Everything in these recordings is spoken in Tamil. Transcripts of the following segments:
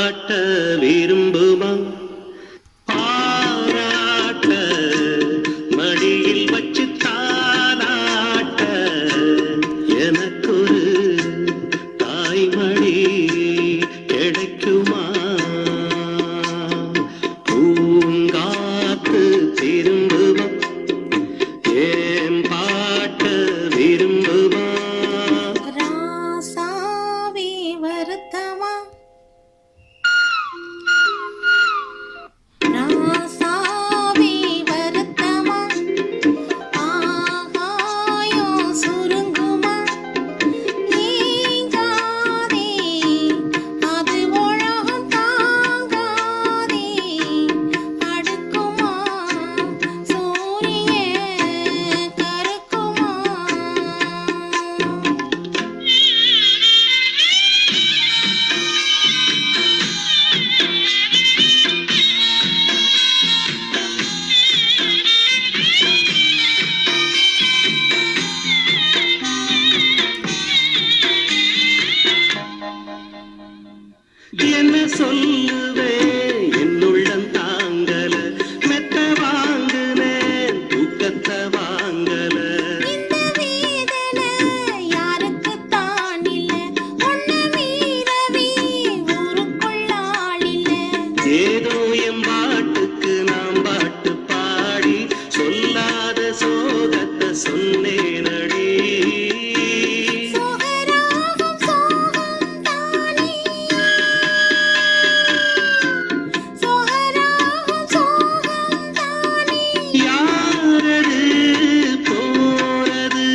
காட்ட விரும்புமா பாராட்ட மடியில் வச்சு தாலாட்ட எனக்கொரு தாய்மடி கிடைக்குமா பூங்காத்து திரும்புமா ஏன் பாட்ட விரும்புமா ராசாவே வருத்தமா ராசாவே வருத்தமா ஆகாயம் சுருங்குமா நீங்காதே அது உலகம் தாங்காதே அடுக்குமா சூரியன் கருக்குமா என்ன சொல்லுவேன் என்னுள்ளம் தாங்கல மெத்த வாங்குனேன் தூக்கத்தை வாங்கல இந்த வேதனை யாருக்குத்தான் இல்ல உன்னை மீறவே ஊருக்குள்ள ஆள் இல்ல ஏதோ என் பாட்டுக்கு நாம் பாட்டு பாடி சொல்லாத சோகத்தை சொன்னேனடி சோகராகம் சோகம் தானே சோகராகம் சோகம் தானே யாரது போறது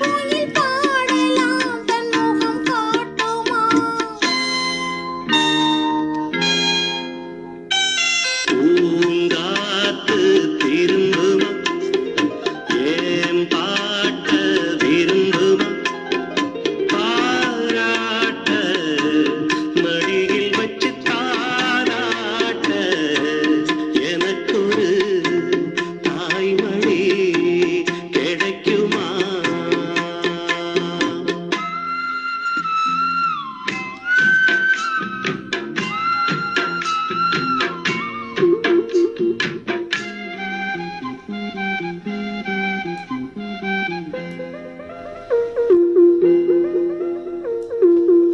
கோயில் பாடலாம் தன் முகம் காட்டுமா பூங்காத்து திரும்புமா ஏன் பாட்ட விரும்புமா பாராட்ட மடியில் வச்சு தாராட்ட எனக்கொரு தாய்மடி கிடைக்குமா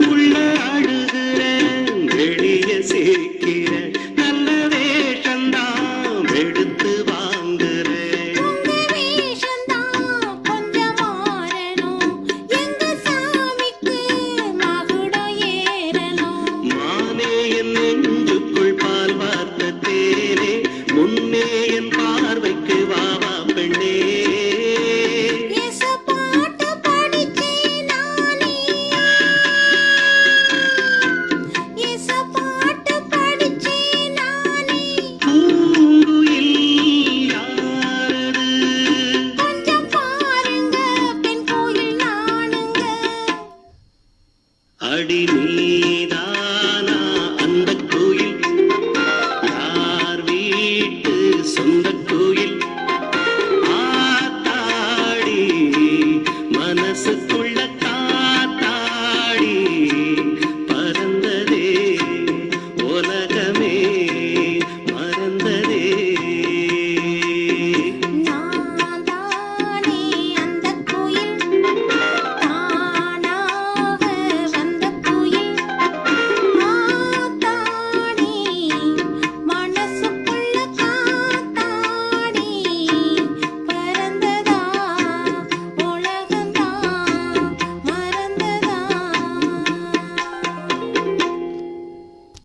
உள்ள அழுகிறேன் வெளிய சிரிக்கிறேன்